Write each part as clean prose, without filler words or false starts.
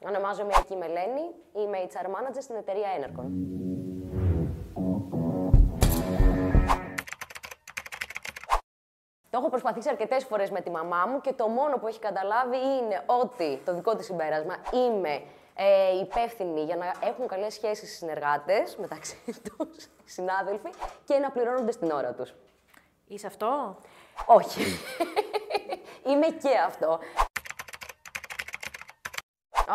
Ονομάζομαι Ακή Μελένη, είμαι HR Manager στην εταιρεία Enercon. Το έχω προσπαθήσει αρκετές φορές με τη μαμά μου και το μόνο που έχει καταλάβει είναι ότι το δικό της συμπέρασμα είμαι υπεύθυνη για να έχουν καλές σχέσεις οι συνεργάτες μεταξύ τους, συνάδελφοι, και να πληρώνονται στην ώρα τους. Είσαι αυτό? Όχι. Είμαι και αυτό.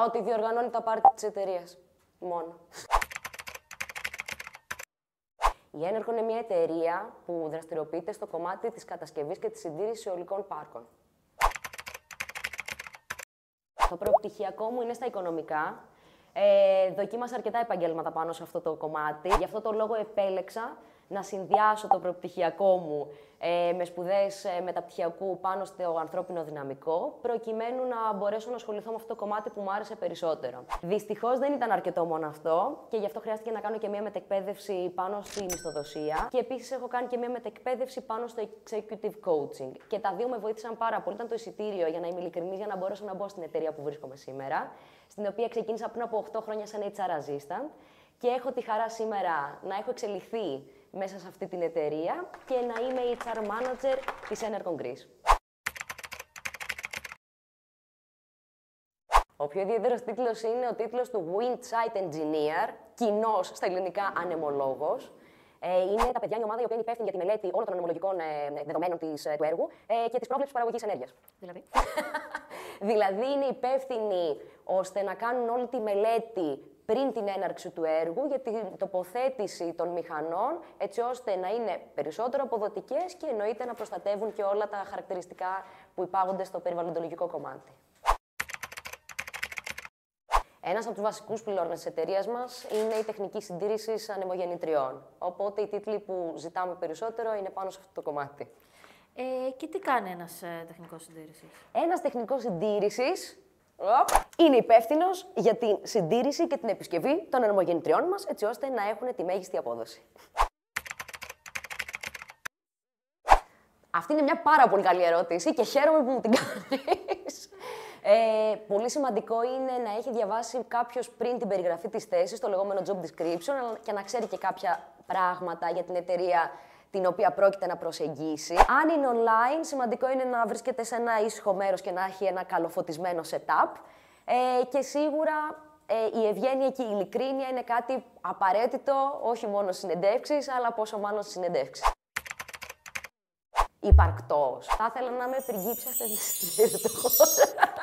Ότι διοργανώνει τα πάρτι της εταιρείας. Μόνο. Η Enercon είναι μια εταιρεία που δραστηριοποιείται στο κομμάτι της κατασκευής και της συντήρησης αιωλικών πάρκων. Το προπτυχιακό μου είναι στα οικονομικά. Δοκίμασα αρκετά επαγγέλματα πάνω σε αυτό το κομμάτι. Γι' αυτό το λόγο επέλεξα να συνδυάσω το προπτυχιακό μου με σπουδές μεταπτυχιακού πάνω στο ανθρώπινο δυναμικό, προκειμένου να μπορέσω να ασχοληθώ με αυτό το κομμάτι που μου άρεσε περισσότερο. Δυστυχώς δεν ήταν αρκετό μόνο αυτό και γι' αυτό χρειάστηκε να κάνω και μια μετεκπαίδευση πάνω στη μισθοδοσία. Και επίσης έχω κάνει και μια μετεκπαίδευση πάνω στο executive coaching. Και τα δύο με βοήθησαν πάρα πολύ. Ήταν το εισιτήριο, για να είμαι ειλικρινής, για να μπορέσω να μπω στην εταιρεία που βρίσκομαι σήμερα, στην οποία ξεκίνησα πριν από 8 χρόνια σαν HR assistant. Και έχω τη χαρά σήμερα να έχω εξελιχθεί μέσα σε αυτή την εταιρεία και να είμαι HR Manager της Enercon Greece. Ο πιο ιδιαίτερος τίτλος είναι ο τίτλος του Wind Site Engineer, κοινός στα ελληνικά ανεμολόγος. Είναι τα παιδιά, μια ομάδα η οποία είναι υπεύθυνη για τη μελέτη όλων των ανεμολογικών δεδομένων του έργου και της πρόβλεψης παραγωγής ενέργειας. Δηλαδή είναι υπεύθυνοι ώστε να κάνουν όλη τη μελέτη πριν την έναρξη του έργου για την τοποθέτηση των μηχανών, έτσι ώστε να είναι περισσότερο αποδοτικές και εννοείται να προστατεύουν και όλα τα χαρακτηριστικά που υπάγονται στο περιβαλλοντολογικό κομμάτι. Ένας από τους βασικούς πυλώνες της εταιρείας μας είναι η τεχνική συντήρηση ανεμογεννητριών. Οπότε οι τίτλοι που ζητάμε περισσότερο είναι πάνω σε αυτό το κομμάτι. Και τι κάνει ένας τεχνικός συντήρησης? Ένας τεχνικός συντήρησης είναι υπεύθυνος για την συντήρηση και την επισκευή των ανεμογεννητριών μας, έτσι ώστε να έχουν τη μέγιστη απόδοση. Αυτή είναι μια πάρα πολύ καλή ερώτηση και χαίρομαι που μου την κάνεις. Πολύ σημαντικό είναι να έχει διαβάσει κάποιος πριν την περιγραφή της θέσης, το λεγόμενο job description, και να ξέρει και κάποια πράγματα για την εταιρεία την οποία πρόκειται να προσεγγίσει. Αν είναι online, σημαντικό είναι να βρίσκεται σε ένα ήσυχο μέρος και να έχει ένα καλοφωτισμένο setup. Και σίγουρα η ευγένεια και η ειλικρίνεια είναι κάτι απαραίτητο, όχι μόνο στις συνεντεύξεις, αλλά πόσο μάλλον στις συνεντεύξεις. Υπαρκτός. Θα ήθελα να είμαι πριγκίψα στην χώρα.